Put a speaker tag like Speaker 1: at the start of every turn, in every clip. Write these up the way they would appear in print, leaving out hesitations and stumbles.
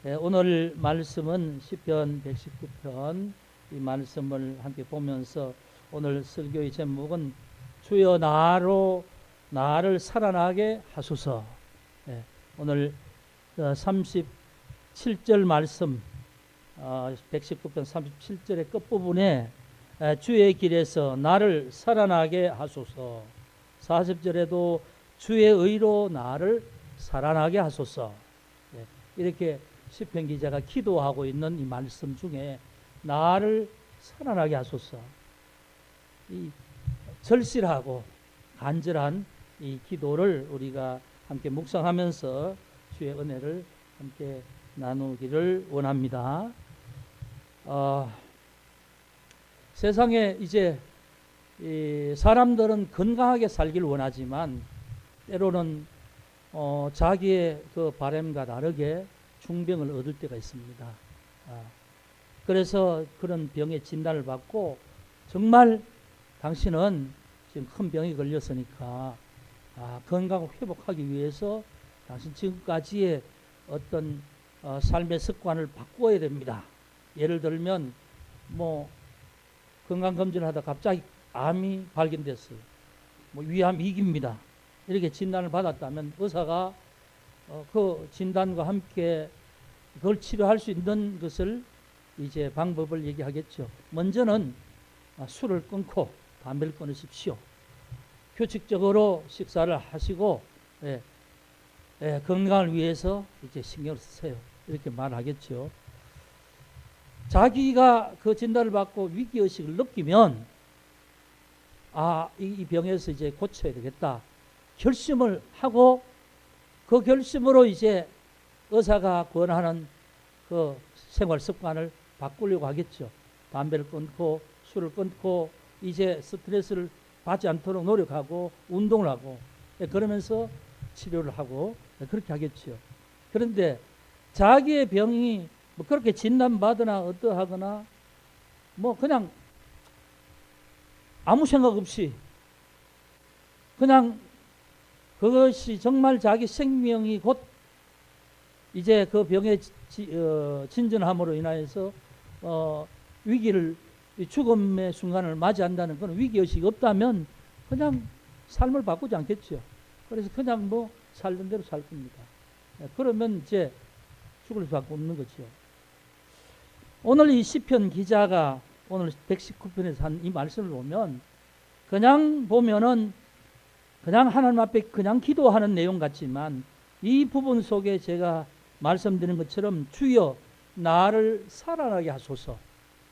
Speaker 1: 오늘 말씀은 시편 119편 이 말씀을 함께 보면서 오늘 설교의 제목은 주여 나를 살아나게 하소서. 오늘 37절 말씀 119편 37절의 끝부분에 주의 길에서 나를 살아나게 하소서. 40절에도 주의 의로 나를 살아나게 하소서. 이렇게 시편 기자가 기도하고 있는 이 말씀 중에 나를 살아나게 하소서. 이 절실하고 간절한 이 기도를 우리가 함께 묵상하면서 주의 은혜를 함께 나누기를 원합니다. 세상에 이제 사람들은 건강하게 살기를 원하지만 때로는 자기의 그 바람과 다르게 중병을 얻을 때가 있습니다. 그래서 그런 병의 진단을 받고 정말 당신은 지금 큰 병이 걸렸으니까 건강을 회복하기 위해서 당신 지금까지의 어떤 삶의 습관을 바꿔야 됩니다. 예를 들면 건강검진을 하다 갑자기 암이 발견됐어요. 위암 2기입니다. 이렇게 진단을 받았다면 의사가 그 진단과 함께 그걸 치료할 수 있는 것을 이제 방법을 얘기하겠죠. 먼저는 술을 끊고 담배를 끊으십시오. 규칙적으로 식사를 하시고 건강을 위해서 이제 신경을 쓰세요. 이렇게 말하겠죠. 자기가 그 진단을 받고 위기의식을 느끼면 이 병에서 이제 고쳐야 되겠다 결심을 하고 그 결심으로 이제 의사가 권하는 그 생활 습관을 바꾸려고 하겠죠. 담배를 끊고 술을 끊고 이제 스트레스를 받지 않도록 노력하고 운동을 하고 그러면서 치료를 하고 그렇게 하겠죠. 그런데 자기의 병이 그렇게 진단받으나 어떠하거나 그냥 아무 생각 없이 그냥 그것이 정말 자기 생명이 곧 이제 그 병의 진전함으로 인하여서 위기를 죽음의 순간을 맞이한다는 그런 위기의식이 없다면 그냥 삶을 바꾸지 않겠죠. 그래서 그냥 살던 대로 살 겁니다. 그러면 이제 죽을 수밖에 없는 거죠. 오늘 이 시편 기자가 오늘 119편에서 한 이 말씀을 보면 그냥 보면은 그냥 하나님 앞에 그냥 기도하는 내용 같지만 이 부분 속에 제가 말씀드린 것처럼 주여 나를 살아나게 하소서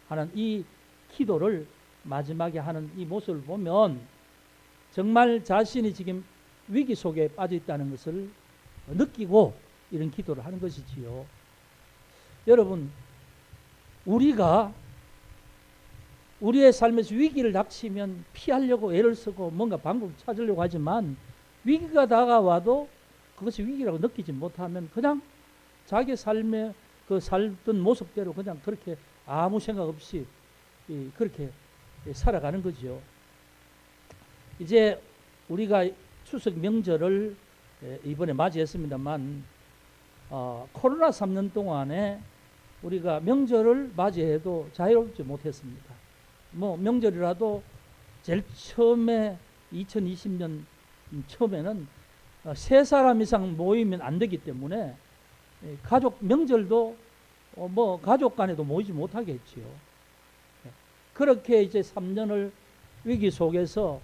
Speaker 1: 하는 이 기도를 마지막에 하는 이 모습을 보면 정말 자신이 지금 위기 속에 빠져 있다는 것을 느끼고 이런 기도를 하는 것이지요. 여러분, 우리가 우리의 삶에서 위기를 닥치면 피하려고 애를 쓰고 뭔가 방법을 찾으려고 하지만 위기가 다가와도 그것이 위기라고 느끼지 못하면 그냥 자기 삶의 그 살던 모습대로 그냥 그렇게 아무 생각 없이 그렇게 살아가는 거죠. 이제 우리가 추석 명절을 이번에 맞이했습니다만 코로나 3년 동안에 우리가 명절을 맞이해도 자유롭지 못했습니다. 명절이라도 제일 처음에 2020년 처음에는 3사람 이상 모이면 안 되기 때문에 명절도 가족 간에도 모이지 못하게 했지요. 그렇게 이제 3년을 위기 속에서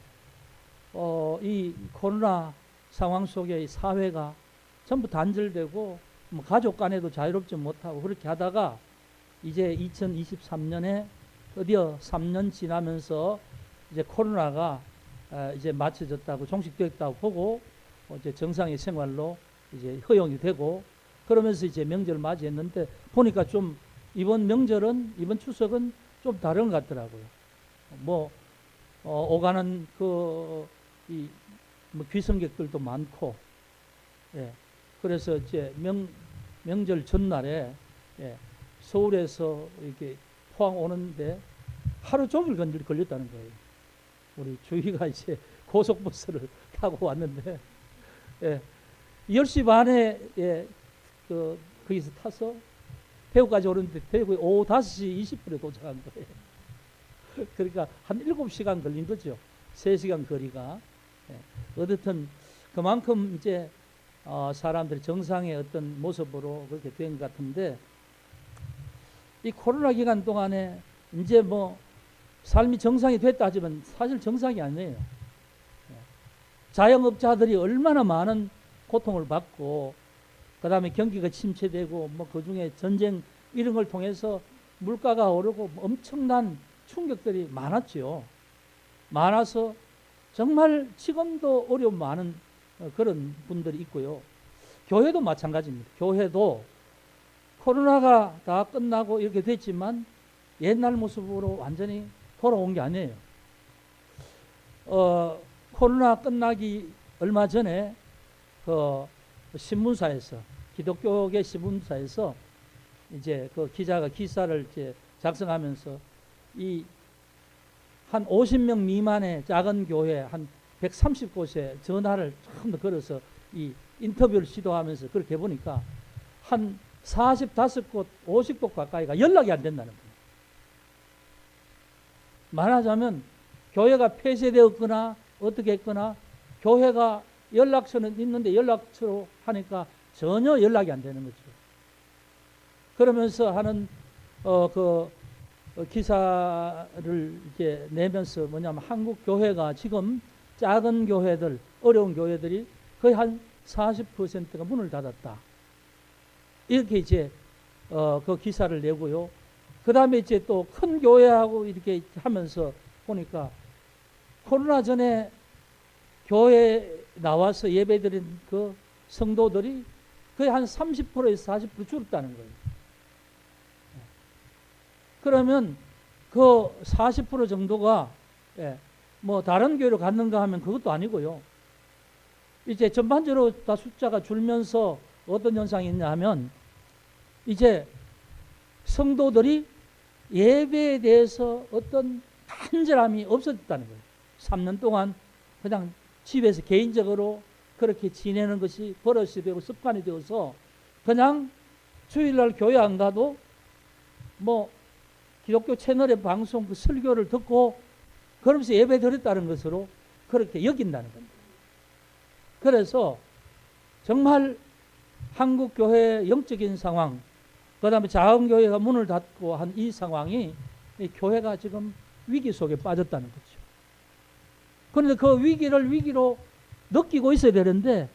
Speaker 1: 이 코로나 상황 속에 이 사회가 전부 단절되고 가족 간에도 자유롭지 못하고 그렇게 하다가 이제 2023년에 드디어 3년 지나면서 이제 코로나가 이제 맞춰졌다고 종식되었다고 보고 이제 정상의 생활로 이제 허용이 되고 그러면서 이제 명절을 맞이했는데 보니까 좀 이번 추석은 좀 다른 것 같더라고요. 오가는 귀성객들도 많고, 그래서 이제 명절 전날에 서울에서 이렇게 포항 오는데 하루 종일 걸렸다는 거예요. 우리 주희가 이제 고속버스를 타고 왔는데 10시 반에 거기서 타서 대구까지 오는데 대구에 오후 5시 20분에 도착한 거예요. 그러니까 한 7시간 걸린 거죠. 3시간 거리가. 어쨌든 그만큼 이제 사람들이 정상의 어떤 모습으로 그렇게 된 것 같은데, 이 코로나 기간 동안에 이제 뭐 삶이 정상이 됐다 하지만 사실 정상이 아니에요. 자영업자들이 얼마나 많은 고통을 받고, 그 다음에 경기가 침체되고, 뭐 그 중에 전쟁 이런 걸 통해서 물가가 오르고 엄청난 충격들이 많았죠. 많아서 정말 지금도 어려움 많은 그런 분들이 있고요. 교회도 마찬가지입니다. 교회도 코로나가 다 끝나고 이렇게 됐지만 옛날 모습으로 완전히 돌아온 게 아니에요. 코로나 끝나기 얼마 전에 그 신문사에서, 기독교계 신문사에서 이제 그 기자가 기사를 이제 작성하면서 이 한 50명 미만의 작은 교회 한 130곳에 전화를 처음 걸어서 이 인터뷰를 시도하면서 그렇게 해보니까 한 45곳, 50곳 가까이가 연락이 안 된다는 거예요. 말하자면 교회가 폐쇄되었거나 어떻게 했거나, 교회가 연락처는 있는데 연락처로 하니까 전혀 연락이 안 되는 거죠. 그러면서 하는 기사를 이제 내면서 뭐냐면, 한국 교회가 지금 작은 교회들, 어려운 교회들이 거의 한 40%가 문을 닫았다. 이렇게 이제 그 기사를 내고요. 그 다음에 이제 또 큰 교회하고 이렇게 하면서 보니까 코로나 전에 교회에 나와서 예배드린 그 성도들이 거의 한 30%에서 40% 줄었다는 거예요. 그러면 그 40% 정도가 뭐 다른 교회로 갔는가 하면 그것도 아니고요. 이제 전반적으로 다 숫자가 줄면서 어떤 현상이 있냐 하면, 이제 성도들이 예배에 대해서 어떤 간절함이 없어졌다는 거예요. 3년 동안 그냥 집에서 개인적으로 그렇게 지내는 것이 버릇이 되고 습관이 되어서 그냥 주일날 교회 안 가도 뭐 기독교 채널의 방송 그 설교를 듣고 그러면서 예배 드렸다는 것으로 그렇게 여긴다는 겁니다. 그래서 정말 한국 교회의 영적인 상황, 그 다음에 작은 교회가 문을 닫고 한 이 상황이, 이 교회가 지금 위기 속에 빠졌다는 거죠. 그런데 그 위기를 위기로 느끼고 있어야 되는데,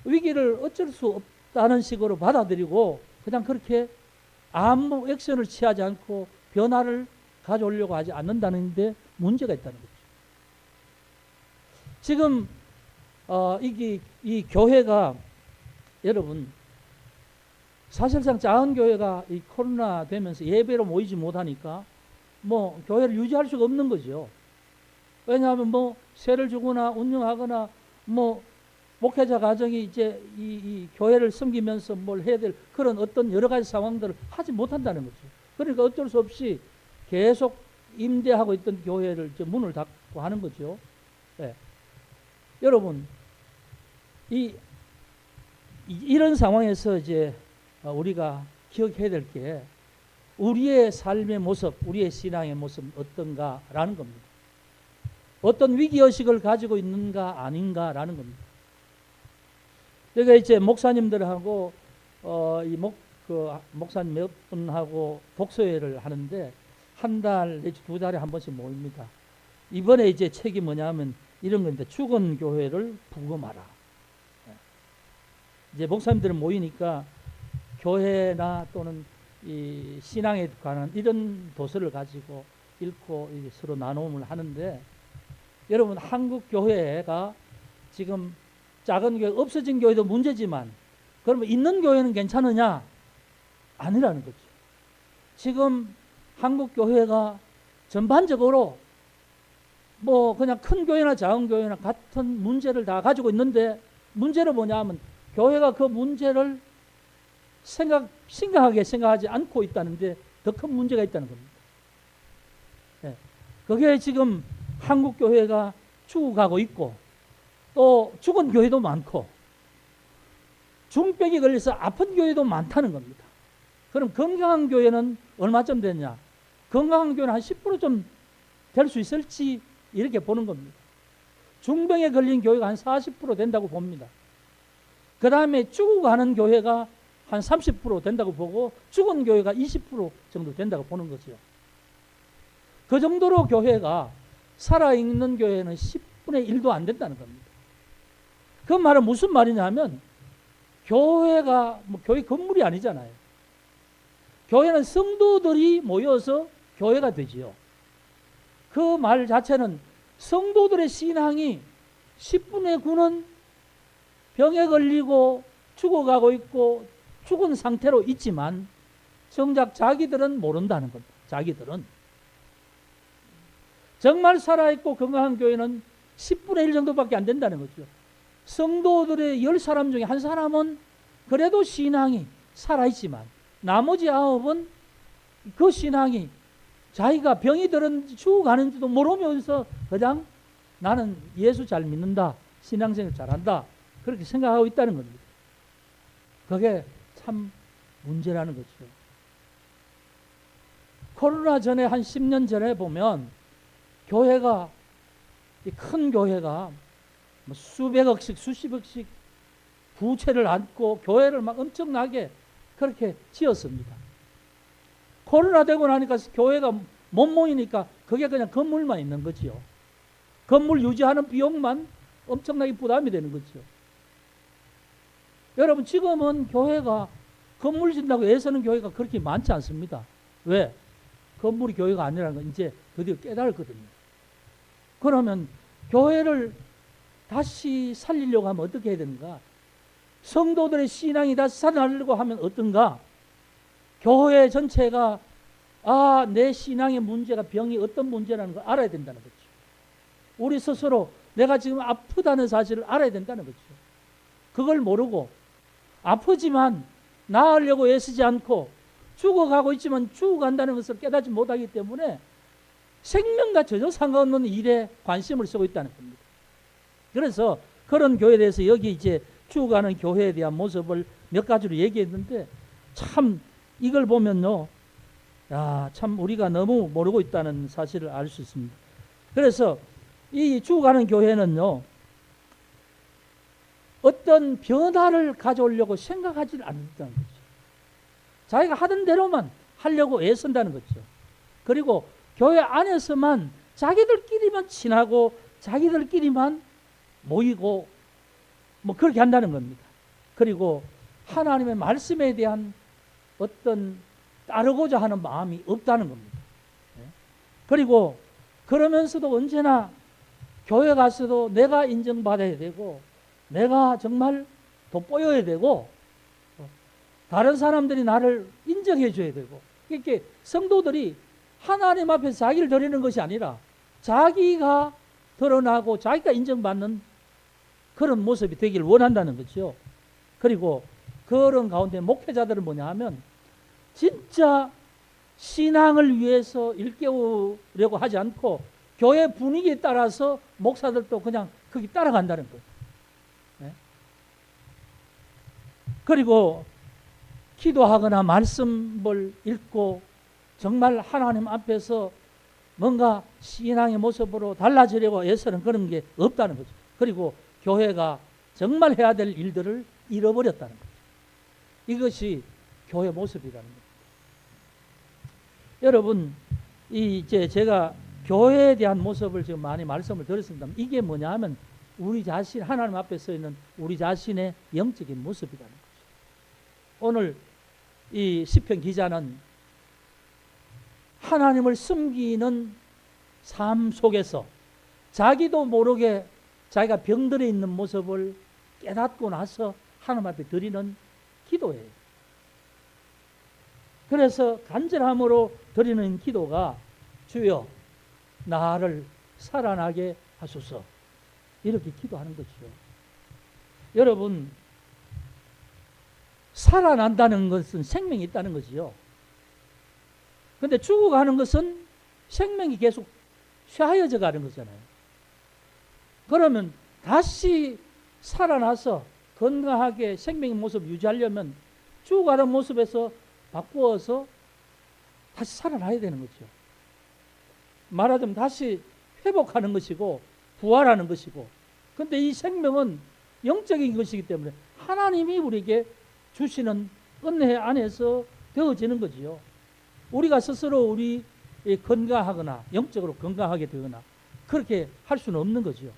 Speaker 1: 위기를 어쩔 수 없다는 식으로 받아들이고 그냥 그렇게 아무 액션을 취하지 않고 변화를 가져오려고 하지 않는다는 데 문제가 있다는 거죠. 지금 이 교회가, 여러분, 사실상 작은 교회가 이 코로나 되면서 예배로 모이지 못하니까 뭐 교회를 유지할 수가 없는 거죠. 왜냐하면 뭐 세를 주거나 운영하거나 뭐 목회자 가정이 이제 이 교회를 섬기면서 뭘 해야 될 그런 어떤 여러 가지 상황들을 하지 못한다는 거죠. 그러니까 어쩔 수 없이 계속 임대하고 있던 교회를 이제 문을 닫고 하는 거죠. 여러분, 이런 상황에서 이제 우리가 기억해야 될 게, 우리의 삶의 모습, 우리의 신앙의 모습은 어떤가라는 겁니다. 어떤 위기의식을 가지고 있는가 아닌가라는 겁니다. 제가 이제 목사님들하고 목사님 몇 분하고 독서회를 하는데 한 달 내지 2달에 한 번씩 모입니다. 이번에 이제 책이 뭐냐면 이런 건데, 죽은 교회를 부검하라. 이제 목사님들은 모이니까 교회나 또는 이 신앙에 관한 이런 도서를 가지고 읽고 서로 나눔을 하는데, 여러분, 한국 교회가 지금 작은 교회, 없어진 교회도 문제지만, 그러면 있는 교회는 괜찮으냐? 아니라는 거죠. 지금 한국 교회가 전반적으로 뭐 그냥 큰 교회나 작은 교회나 같은 문제를 다 가지고 있는데, 문제는 뭐냐 하면 교회가 그 문제를 심각하게 생각하지 않고 있다는데 더 큰 문제가 있다는 겁니다. 그게 지금 한국 교회가 죽어가고 있고, 또 죽은 교회도 많고, 중병이 걸려서 아픈 교회도 많다는 겁니다. 그럼 건강한 교회는 얼마쯤 되냐? 건강한 교회는 한 10%좀 될 수 있을지 이렇게 보는 겁니다. 중병에 걸린 교회가 한 40% 된다고 봅니다. 그 다음에 죽어가는 교회가 한 30% 된다고 보고 죽은 교회가 20% 정도 된다고 보는 거죠. 그 정도로 교회가 살아있는 교회는 10분의 1도 안 된다는 겁니다. 그 말은 무슨 말이냐면 교회가 교회 건물이 아니잖아요. 교회는 성도들이 모여서 교회가 되지요. 그 말 자체는 성도들의 신앙이 10분의 9는 병에 걸리고 죽어가고 있고 죽은 상태로 있지만 정작 자기들은 모른다는 겁니다. 자기들은. 정말 살아있고 건강한 교회는 10분의 1 정도밖에 안 된다는 거죠. 성도들의 10사람 중에 한 사람은 그래도 신앙이 살아있지만 나머지 9은 그 신앙이 자기가 병이 들었는지 죽어가는지도 모르면서 그냥 나는 예수 잘 믿는다, 신앙생활 잘한다 그렇게 생각하고 있다는 겁니다. 그게 참 문제라는 거죠. 코로나 전에 한 10년 전에 보면 교회가 큰 교회가 수백억씩 수십억씩 부채를 안고 교회를 막 엄청나게 그렇게 지었습니다. 코로나 되고 나니까 교회가 못 모이니까 그게 그냥 건물만 있는 거지요. 건물 유지하는 비용만 엄청나게 부담이 되는 거죠. 여러분 지금은 교회가 건물 짓는다고 애쓰는 교회가 그렇게 많지 않습니다. 왜? 건물이 교회가 아니라는 건 이제 드디어 깨달았거든요. 그러면 교회를 다시 살리려고 하면 어떻게 해야 되는가? 성도들의 신앙이 다시 살아나려고 하면 어떤가? 교회 전체가 내 신앙의 문제가 병이 어떤 문제라는 걸 알아야 된다는 거죠. 우리 스스로 내가 지금 아프다는 사실을 알아야 된다는 거죠. 그걸 모르고 아프지만 나으려고 애쓰지 않고 죽어가고 있지만 죽어간다는 것을 깨닫지 못하기 때문에 생명과 전혀 상관없는 일에 관심을 쓰고 있다는 겁니다. 그래서 그런 교회에 대해서 여기 이제 죽어가는 교회에 대한 모습을 몇 가지로 얘기했는데 참 이걸 보면요, 참 우리가 너무 모르고 있다는 사실을 알 수 있습니다. 그래서 이 죽어가는 교회는요, 어떤 변화를 가져오려고 생각하지 않는다는 거죠. 자기가 하던 대로만 하려고 애쓴다는 거죠. 그리고 교회 안에서만 자기들끼리만 친하고 자기들끼리만 모이고 그렇게 한다는 겁니다. 그리고 하나님의 말씀에 대한 어떤 따르고자 하는 마음이 없다는 겁니다. 그리고 그러면서도 언제나 교회 가서도 내가 인정받아야 되고 내가 정말 돋보여야 되고 다른 사람들이 나를 인정해 줘야 되고 이렇게 성도들이 하나님 앞에서 자기를 드리는 것이 아니라 자기가 드러나고 자기가 인정받는 그런 모습이 되기를 원한다는 거죠. 그리고 그런 가운데 목회자들은 뭐냐 하면 진짜 신앙을 위해서 일깨우려고 하지 않고 교회 분위기에 따라서 목사들도 그냥 거기 따라간다는 거예요. 네? 그리고 기도하거나 말씀을 읽고 정말 하나님 앞에서 뭔가 신앙의 모습으로 달라지려고 애쓰는 그런 게 없다는 거죠. 그리고 교회가 정말 해야 될 일들을 잃어버렸다는 거죠. 이것이 교회 모습이라는 거죠. 여러분, 이제 제가 교회에 대한 모습을 지금 많이 말씀을 드렸습니다. 이게 뭐냐 하면 우리 자신, 하나님 앞에 서 있는 우리 자신의 영적인 모습이라는 거죠. 오늘 이 시편 기자는 하나님을 숨기는 삶 속에서 자기도 모르게 자기가 병들어 있는 모습을 깨닫고 나서 하나님 앞에 드리는 기도예요. 그래서 간절함으로 드리는 기도가 주여 나를 살아나게 하소서 이렇게 기도하는 거죠. 여러분 살아난다는 것은 생명이 있다는 거지요. 그런데 죽어가는 것은 생명이 계속 쇠하여져 가는 거잖아요. 그러면 다시 살아나서 건강하게 생명의 모습을 유지하려면 죽어가는 모습에서 바꾸어서 다시 살아나야 되는 거죠. 말하자면 다시 회복하는 것이고 부활하는 것이고, 근데 이 생명은 영적인 것이기 때문에 하나님이 우리에게 주시는 은혜 안에서 되어지는 거지요. 우리가 스스로 우리 건강하거나 영적으로 건강하게 되거나 그렇게 할 수는 없는 거지요.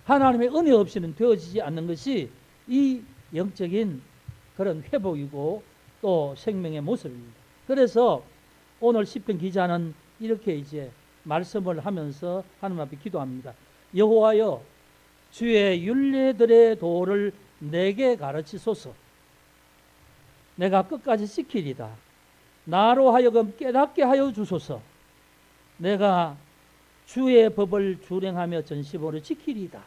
Speaker 1: 하나님의 은혜 없이는 되어지지 않는 것이 이 영적인 그런 회복이고 또 생명의 모습입니다. 그래서 오늘 시편 기자는 이렇게 이제 말씀을 하면서 하나님 앞에 기도합니다. 여호와여, 주의 율례들의 도를 내게 가르치소서. 내가 끝까지 지키리다. 나로 하여금 깨닫게 하여 주소서. 내가 주의 법을 준행하며 전심으로 지키리다.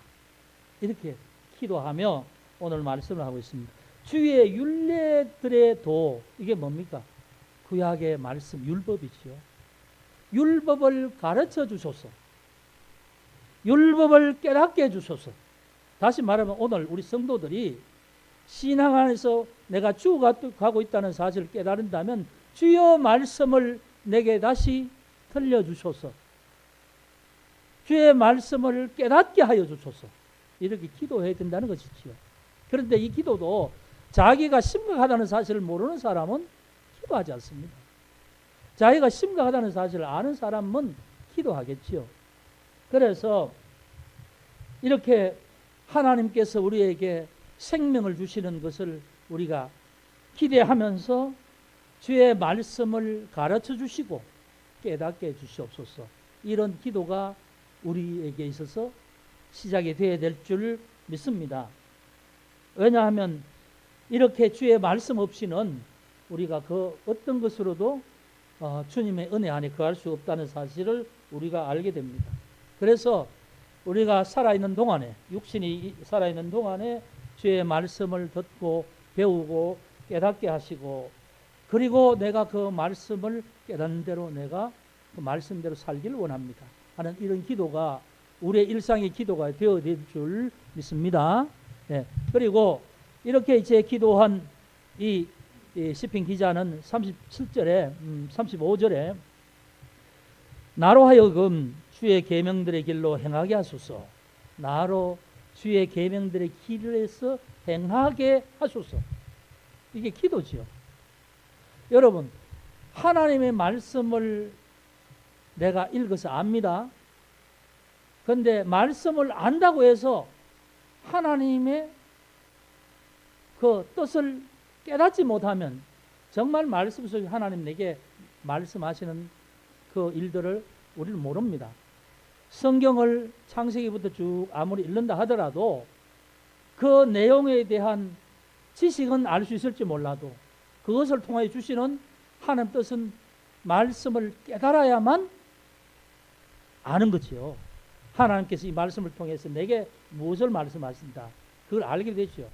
Speaker 1: 이렇게 기도하며 오늘 말씀을 하고 있습니다. 주의 율례들의 도, 이게 뭡니까? 구약의 말씀, 율법이지요. 율법을 가르쳐 주소서. 율법을 깨닫게 해주소서. 다시 말하면 오늘 우리 성도들이 신앙 안에서 내가 죽어가고 있다는 사실을 깨달은다면 주여 말씀을 내게 다시 들려주소서. 주의 말씀을 깨닫게 하여 주소서. 이렇게 기도해야 된다는 것이지요. 그런데 이 기도도 자기가 심각하다는 사실을 모르는 사람은 기도하지 않습니다. 자기가 심각하다는 사실을 아는 사람은 기도하겠지요. 그래서 이렇게 하나님께서 우리에게 생명을 주시는 것을 우리가 기대하면서 주의 말씀을 가르쳐 주시고 깨닫게 해 주시옵소서. 이런 기도가 우리에게 있어서 시작이 되어야 될 줄 믿습니다. 왜냐하면 이렇게 주의 말씀 없이는 우리가 그 어떤 것으로도 주님의 은혜 안에 거할 수 없다는 사실을 우리가 알게 됩니다. 그래서 우리가 살아있는 동안에, 육신이 살아있는 동안에 주의 말씀을 듣고 배우고 깨닫게 하시고, 그리고 내가 그 말씀을 깨닫는 대로 내가 그 말씀대로 살기를 원합니다 하는 이런 기도가 우리의 일상의 기도가 되어야 될 줄 믿습니다. 네. 그리고 이렇게 이제 기도한 이 시편 기자는 37절에 35절에 나로 하여금 주의 계명들의 길로 행하게 하소서. 나로 주의 계명들의 길에서 행하게 하소서. 이게 기도지요. 여러분, 하나님의 말씀을 내가 읽어서 압니다. 그런데 말씀을 안다고 해서 하나님의 그 뜻을 깨닫지 못하면 정말 말씀 속에 하나님 내게 말씀하시는 그 일들을 우리는 모릅니다. 성경을 창세기부터 쭉 아무리 읽는다 하더라도 그 내용에 대한 지식은 알 수 있을지 몰라도 그것을 통하여 주시는 하나님 뜻은 말씀을 깨달아야만 아는 거지요. 하나님께서 이 말씀을 통해서 내게 무엇을 말씀하신다, 그걸 알게 되죠.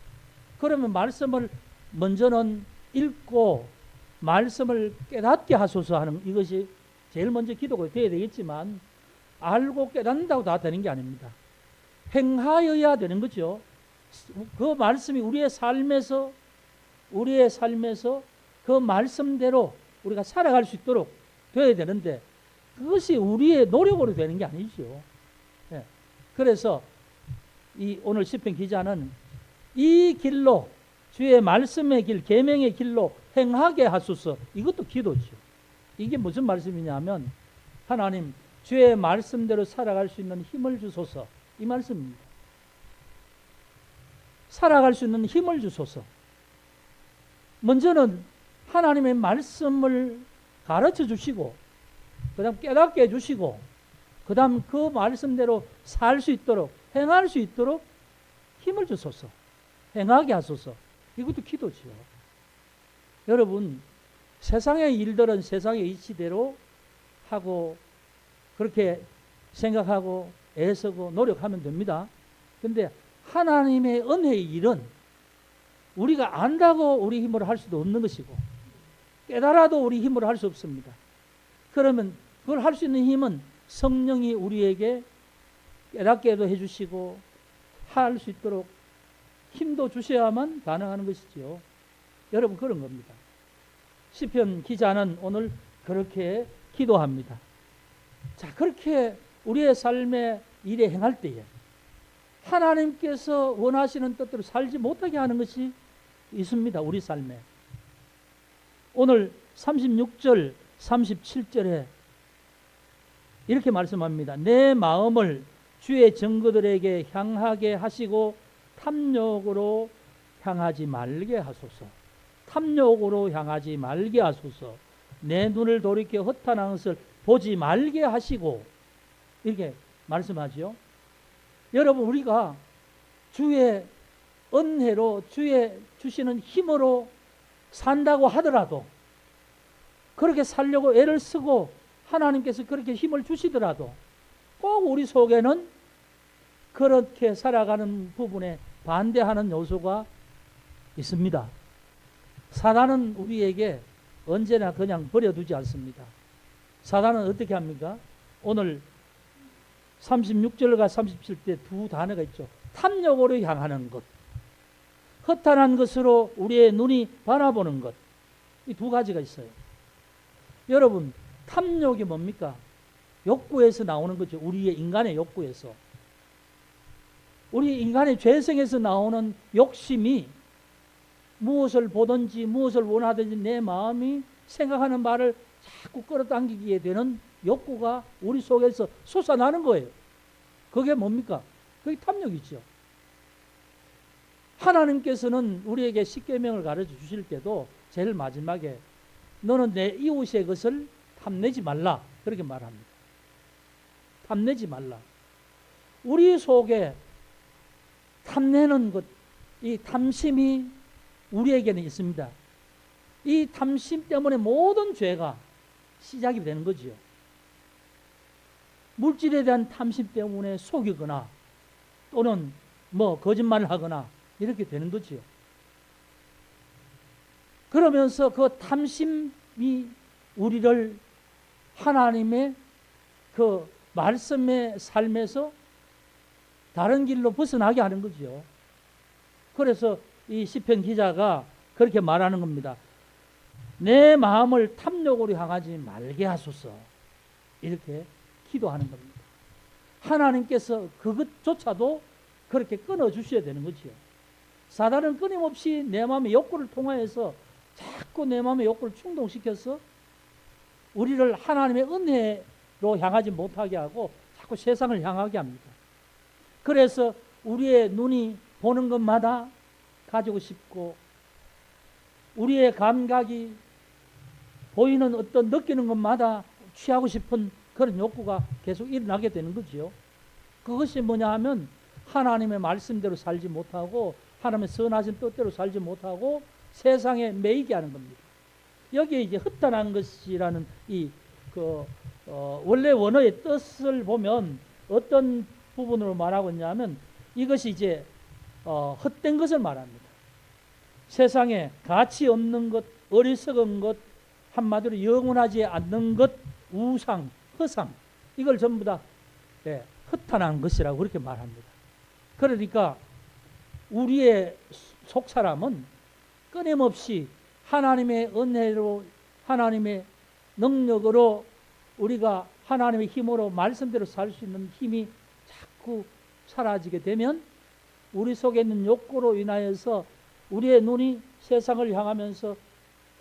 Speaker 1: 그러면 말씀을 먼저는 읽고 말씀을 깨닫게 하소서 하는 이것이 제일 먼저 기도가 되어야 되겠지만, 알고 깨닫는다고 다 되는 게 아닙니다. 행하여야 되는 거죠. 그 말씀이 우리의 삶에서 그 말씀대로 우리가 살아갈 수 있도록 되어야 되는데, 그것이 우리의 노력으로 되는 게 아니죠. 예. 그래서 이 오늘 시편 기자는 이 길로, 주의 말씀의 길, 계명의 길로 행하게 하소서. 이것도 기도죠. 이게 무슨 말씀이냐면, 하나님 주의 말씀대로 살아갈 수 있는 힘을 주소서, 이 말씀입니다. 살아갈 수 있는 힘을 주소서. 먼저는 하나님의 말씀을 가르쳐 주시고, 그 다음 깨닫게 해주시고, 그 다음 그 말씀대로 살 수 있도록, 행할 수 있도록 힘을 주소서. 행하게 하소서. 이것도 기도죠. 여러분, 세상의 일들은 세상의 이치대로 하고 그렇게 생각하고 애쓰고 노력하면 됩니다. 근데 하나님의 은혜의 일은 우리가 안다고 우리 힘으로 할 수도 없는 것이고, 깨달아도 우리 힘으로 할 수 없습니다. 그러면 그걸 할 수 있는 힘은 성령이 우리에게 깨닫게도 해주시고 할 수 있도록 힘도 주셔야만 가능한 것이지요. 여러분, 그런 겁니다. 시편 기자는 오늘 그렇게 기도합니다. 자, 그렇게 우리의 삶의 일에 행할 때에 하나님께서 원하시는 뜻대로 살지 못하게 하는 것이 있습니다. 우리 삶에. 오늘 36절, 37절에 이렇게 말씀합니다. 내 마음을 주의 증거들에게 향하게 하시고 탐욕으로 향하지 말게 하소서. 탐욕으로 향하지 말게 하소서. 내 눈을 돌이켜 허탄한 것을 보지 말게 하시고, 이렇게 말씀하지요. 여러분, 우리가 주의 은혜로 주의 주시는 힘으로 산다고 하더라도, 그렇게 살려고 애를 쓰고 하나님께서 그렇게 힘을 주시더라도 꼭 우리 속에는 그렇게 살아가는 부분에 반대하는 요소가 있습니다. 사단은 우리에게 언제나 그냥 버려두지 않습니다. 사단은 어떻게 합니까? 오늘 36절과 37절 두 단어가 있죠. 탐욕으로 향하는 것, 허탄한 것으로 우리의 눈이 바라보는 것, 이 두 가지가 있어요. 여러분, 탐욕이 뭡니까? 욕구에서 나오는 거죠. 우리의 인간의 욕구에서. 우리 인간의 죄성에서 나오는 욕심이 무엇을 보든지 무엇을 원하든지 내 마음이 생각하는 말을 자꾸 끌어당기게 되는 욕구가 우리 속에서 솟아나는 거예요. 그게 뭡니까? 그게 탐욕이죠. 하나님께서는 우리에게 십계명을 가르쳐 주실 때도 제일 마지막에 너는 내 이웃의 것을 탐내지 말라, 그렇게 말합니다. 탐내지 말라. 우리 속에 탐내는 것, 이 탐심이 우리에게는 있습니다. 이 탐심 때문에 모든 죄가 시작이 되는 거지요. 물질에 대한 탐심 때문에 속이거나 또는 거짓말을 하거나 이렇게 되는 거지요. 그러면서 그 탐심이 우리를 하나님의 그 말씀의 삶에서 다른 길로 벗어나게 하는 거죠. 그래서 이 시편 기자가 그렇게 말하는 겁니다. 내 마음을 탐욕으로 향하지 말게 하소서. 이렇게 기도하는 겁니다. 하나님께서 그것조차도 그렇게 끊어주셔야 되는 거지요. 사단은 끊임없이 내 마음의 욕구를 통하여서 자꾸 내 마음의 욕구를 충동시켜서 우리를 하나님의 은혜로 향하지 못하게 하고 자꾸 세상을 향하게 합니다. 그래서 우리의 눈이 보는 것마다 가지고 싶고 우리의 감각이 보이는 어떤 느끼는 것마다 취하고 싶은 그런 욕구가 계속 일어나게 되는 거지요. 그것이 뭐냐 하면 하나님의 말씀대로 살지 못하고 하나님의 선하신 뜻대로 살지 못하고 세상에 매이게 하는 겁니다. 여기에 이제 허탄한 것이라는 원래 원어의 뜻을 보면 어떤 부분으로 말하고 있냐면 이것이 이제 헛된 것을 말합니다. 세상에 가치 없는 것, 어리석은 것, 한마디로 영원하지 않는 것, 우상, 허상, 이걸 전부 다 허탄한 것이라고 그렇게 말합니다. 그러니까 우리의 속사람은 끊임없이 하나님의 은혜로 하나님의 능력으로 우리가 하나님의 힘으로 말씀대로 살 수 있는 힘이 자꾸 사라지게 되면 우리 속에 있는 욕구로 인하여서 우리의 눈이 세상을 향하면서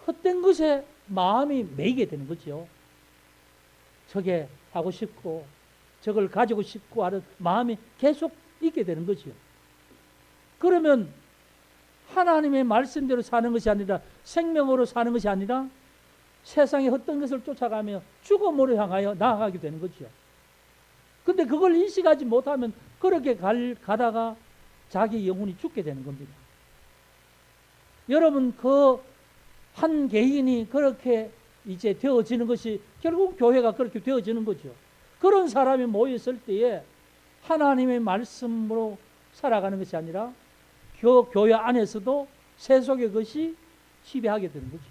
Speaker 1: 헛된 것에 마음이 매이게 되는 거죠. 저게 하고 싶고 저걸 가지고 싶고 하는 마음이 계속 있게 되는 거죠. 그러면 하나님의 말씀대로 사는 것이 아니라 생명으로 사는 것이 아니라 세상의 헛된 것을 쫓아가며 죽음으로 향하여 나아가게 되는 거죠. 근데 그걸 인식하지 못하면 그렇게 가다가 자기 영혼이 죽게 되는 겁니다. 여러분, 그 한 개인이 그렇게 이제 되어지는 것이 결국 교회가 그렇게 되어지는 거죠. 그런 사람이 모였을 때에 하나님의 말씀으로 살아가는 것이 아니라 교회 안에서도 세속의 것이 지배하게 되는 거죠.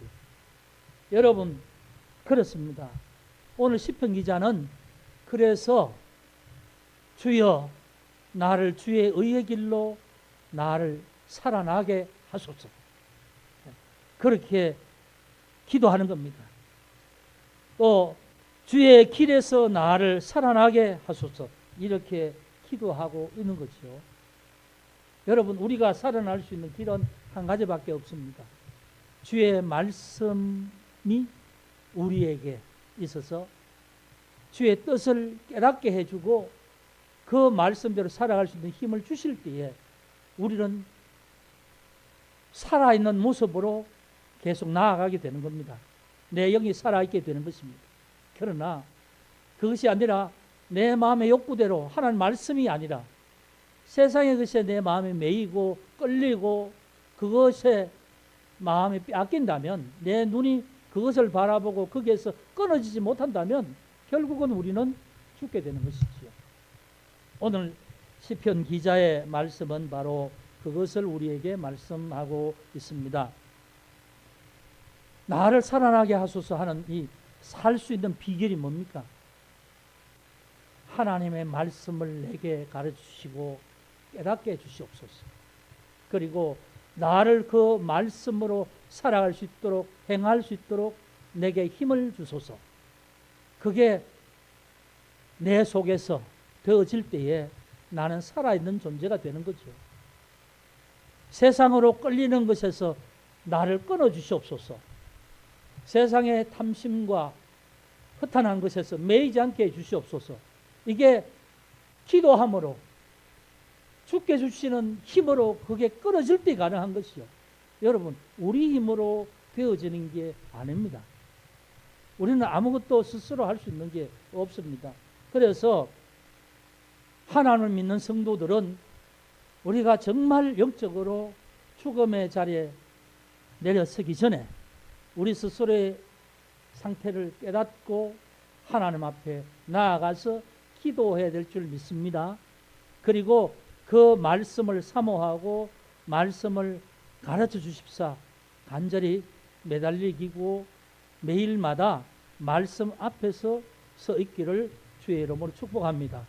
Speaker 1: 여러분, 그렇습니다. 오늘 시편 기자는 그래서 주여 나를 주의 의의 길로 나를 살아나게 하소서. 그렇게 기도하는 겁니다. 또 주의 길에서 나를 살아나게 하소서, 이렇게 기도하고 있는 거죠. 여러분, 우리가 살아날 수 있는 길은 한 가지밖에 없습니다. 주의 말씀이 우리에게 있어서 주의 뜻을 깨닫게 해주고 그 말씀대로 살아갈 수 있는 힘을 주실 때에 우리는 살아있는 모습으로 계속 나아가게 되는 겁니다. 내 영이 살아있게 되는 것입니다. 그러나 그것이 아니라 내 마음의 욕구대로 하나님 말씀이 아니라 세상의 것에 내 마음이 매이고 끌리고 그것에 마음이 빼앗긴다면, 내 눈이 그것을 바라보고 거기에서 끊어지지 못한다면 결국은 우리는 죽게 되는 것이지요. 오늘 시편 기자의 말씀은 바로 그것을 우리에게 말씀하고 있습니다. 나를 살아나게 하소서 하는 이 살 수 있는 비결이 뭡니까? 하나님의 말씀을 내게 가르치시고 깨닫게 해주시옵소서. 그리고 나를 그 말씀으로 살아갈 수 있도록, 행할 수 있도록 내게 힘을 주소서. 그게 내 속에서 되어질 때에 나는 살아있는 존재가 되는 거죠. 세상으로 끌리는 것에서 나를 끊어주시옵소서. 세상의 탐심과 허탄한 것에서 매이지 않게 해주시옵소서. 이게 기도함으로, 주께 주시는 힘으로 그게 끊어질 때 가능한 것이요. 여러분, 우리 힘으로 되어지는 게 아닙니다. 우리는 아무것도 스스로 할 수 있는 게 없습니다. 그래서 하나님을 믿는 성도들은 우리가 정말 영적으로 죽음의 자리에 내려서기 전에 우리 스스로의 상태를 깨닫고 하나님 앞에 나아가서 기도해야 될 줄 믿습니다. 그리고 그 말씀을 사모하고 말씀을 가르쳐 주십사 간절히 매달리고 매일마다 말씀 앞에서 서 있기를 주의 이름으로 축복합니다.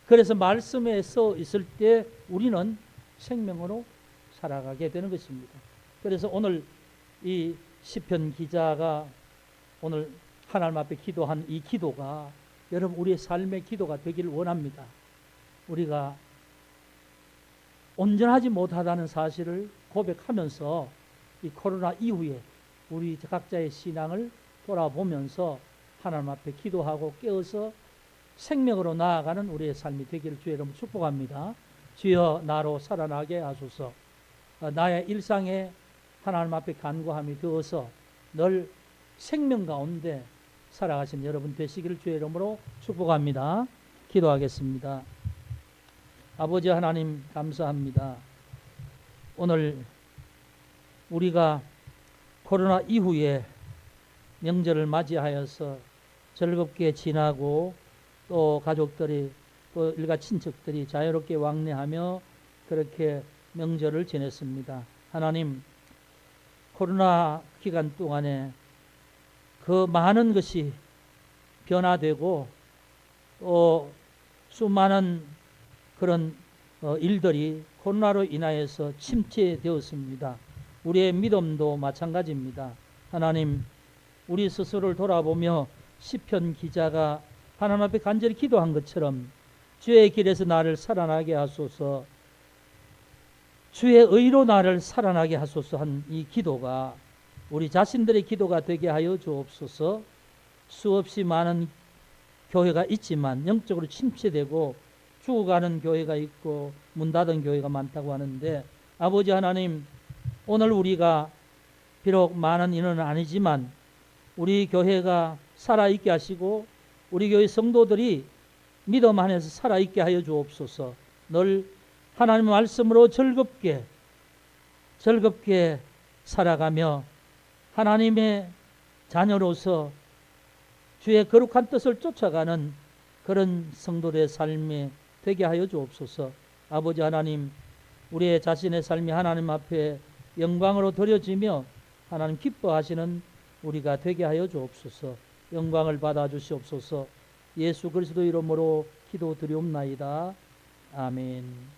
Speaker 1: 그래서 말씀에 서 있을 때 우리는 생명으로 살아가게 되는 것입니다. 그래서 오늘 이 시편 기자가 오늘 하나님 앞에 기도한 이 기도가 여러분 우리의 삶의 기도가 되기를 원합니다. 우리가 온전하지 못하다는 사실을 고백하면서 이 코로나 이후에 우리 각자의 신앙을 돌아보면서 하나님 앞에 기도하고 깨어서 생명으로 나아가는 우리의 삶이 되기를 주의 이름으로 축복합니다. 주여 나로 살아나게 하소서. 나의 일상에 하나님 앞에 간구함이 되어서 늘 생명 가운데 살아가신 여러분 되시기를 주의 이름으로 축복합니다. 기도하겠습니다. 아버지 하나님 감사합니다. 오늘 우리가 코로나 이후에 명절을 맞이하여서 즐겁게 지나고 또 가족들이 또 일가 친척들이 자유롭게 왕래하며 그렇게 명절을 지냈습니다. 하나님, 코로나 기간 동안에 그 많은 것이 변화되고 또 수많은 그런 일들이 코로나로 인하여서 침체되었습니다. 우리의 믿음도 마찬가지입니다. 하나님, 우리 스스로를 돌아보며 시편 기자가 하나님 앞에 간절히 기도한 것처럼 주의 길에서 나를 살아나게 하소서, 주의 의로 나를 살아나게 하소서 한 이 기도가 우리 자신들의 기도가 되게 하여 주옵소서. 수없이 많은 교회가 있지만 영적으로 침체되고 죽어가는 교회가 있고 문 닫은 교회가 많다고 하는데, 아버지 하나님, 오늘 우리가 비록 많은 인원은 아니지만 우리 교회가 살아있게 하시고 우리 교회 성도들이 믿음 안에서 살아있게 하여 주옵소서. 늘 하나님의 말씀으로 즐겁게 살아가며 하나님의 자녀로서 주의 거룩한 뜻을 쫓아가는 그런 성도들의 삶이 되게 하여 주옵소서. 아버지 하나님, 우리의 자신의 삶이 하나님 앞에 영광으로 드려지며 하나님 기뻐하시는 우리가 되게 하여 주옵소서. 영광을 받아 주시옵소서. 예수 그리스도 이름으로 기도드리옵나이다. 아멘.